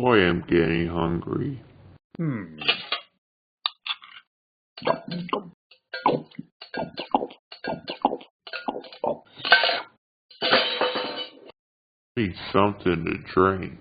Boy, I'm getting hungry. Need something to drink.